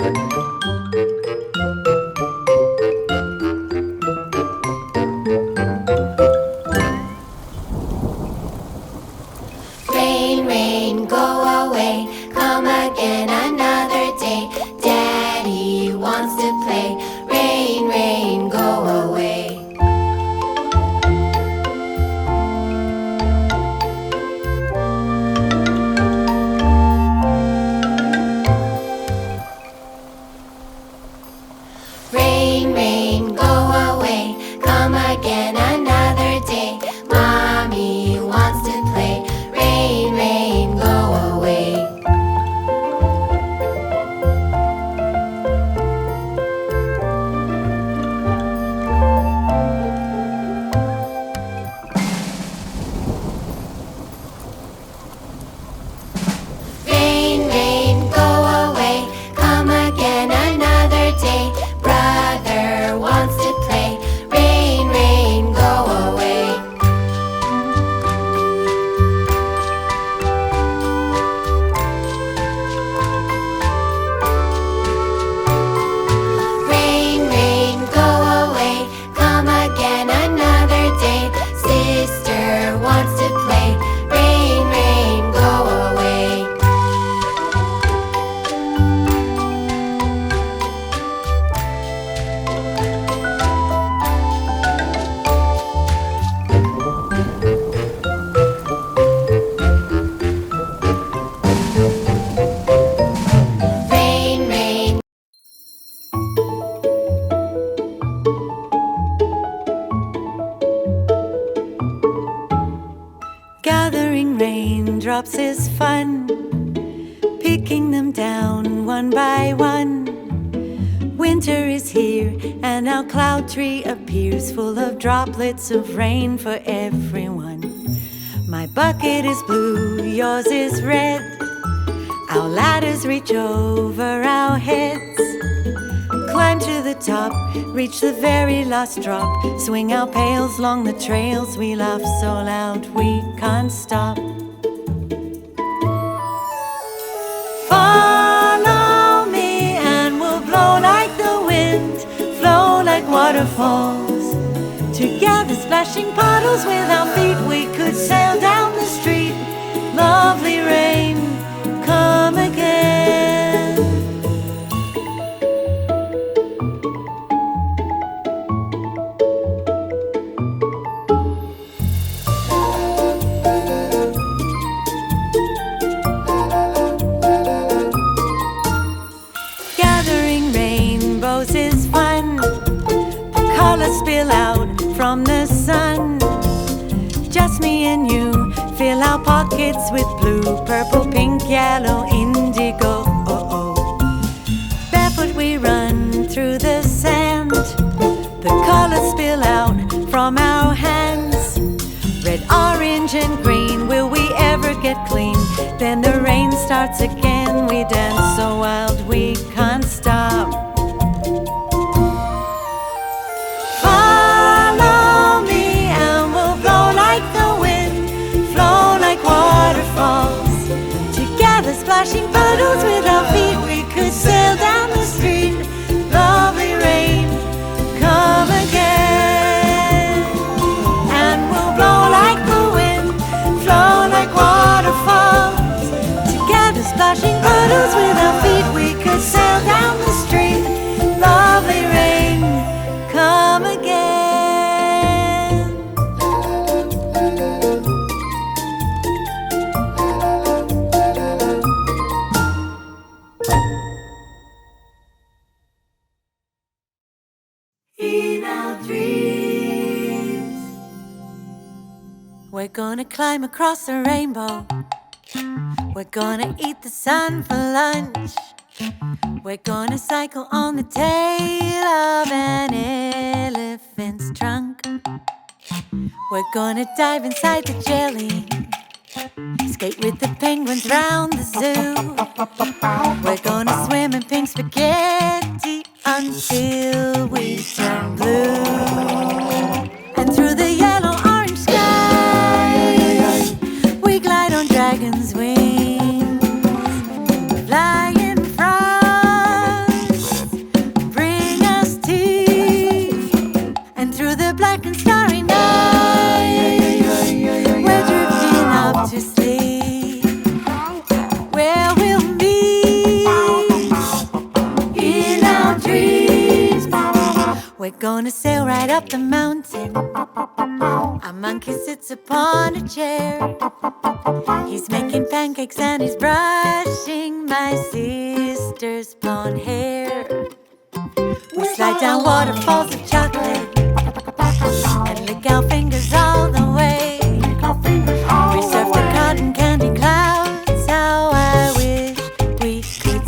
Rain, rain, go away, come again another day. Daddy wants to play. Rain, rain, go away. Rain, rain, go away, come again another day. Mommy wants to play. Rain, rain, go away. Rain, rain, go away, come again another day. Brother wants to play. Rain, rain, go away. Rain, rain, go away, come again another day. Sister wants to play. Rain, rain, go away. Rain, rain. Gathering raindrops is fun, picking them down one by one. Winter is here and our cloud tree appears, full of droplets of rain for everyone. My bucket is blue, yours is red. Our ladders reach over our heads. Climb to the top, reach the very last drop. Swing our pails along the trails, we laugh so loud we can't stop. Follow me and we'll blow like the wind, flow like waterfalls. Together splashing puddles with our feet, we could sail down the street. Lovely rain, come again. Gathering rainbows is fun. The colors spill out from the sun. Just me and you, fill our pockets with blue, purple, pink, yellow, indigo. Oh, oh. Barefoot we run through the sand. The colors spill out from our hands. Red, orange and green, will we ever get clean? Then the rain starts again, we dance so wild we can't stop. Follow me and we'll blow like the wind, flow like waterfalls. Together splashing puddles with our feet, we could sail down the street. Lovely rain, come again. And we'll blow like the wind, flow like waterfalls. Together splashing puddles with our feet, we could sail down the street. Lovely rain, come again. In our dreams, we're gonna climb across the rainbow. We're gonna eat the sun for lunch. We're gonna cycle on the tail of an elephant's trunk. We're gonna dive inside the jelly, skate with the penguins round the zoo. We're gonna swim in pink spaghetti until we turn blue. And through the yellow-orange sky, we glide on dragons' wings, fly in front We're gonna sail right up the mountain. A monkey sits upon a chair. He's making pancakes and he's brushing my sister's blonde hair. We slide down waterfalls of chocolate.